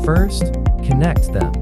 First, connect them.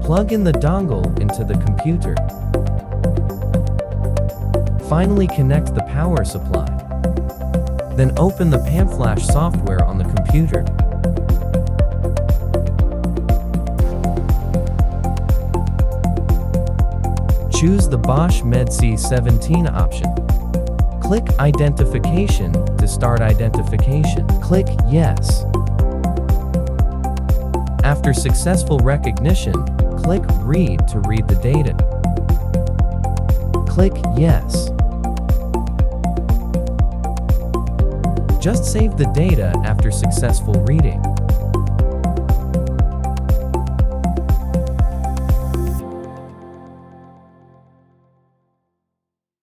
Plug in the dongle into the computer. Finally, connect the power supply. Then open the PCMFLash software on the computer. Choose the Bosch ME17 option. Click Identification to start identification. Click Yes. After successful recognition, click Read to read the data. Click Yes. Just save the data after successful reading.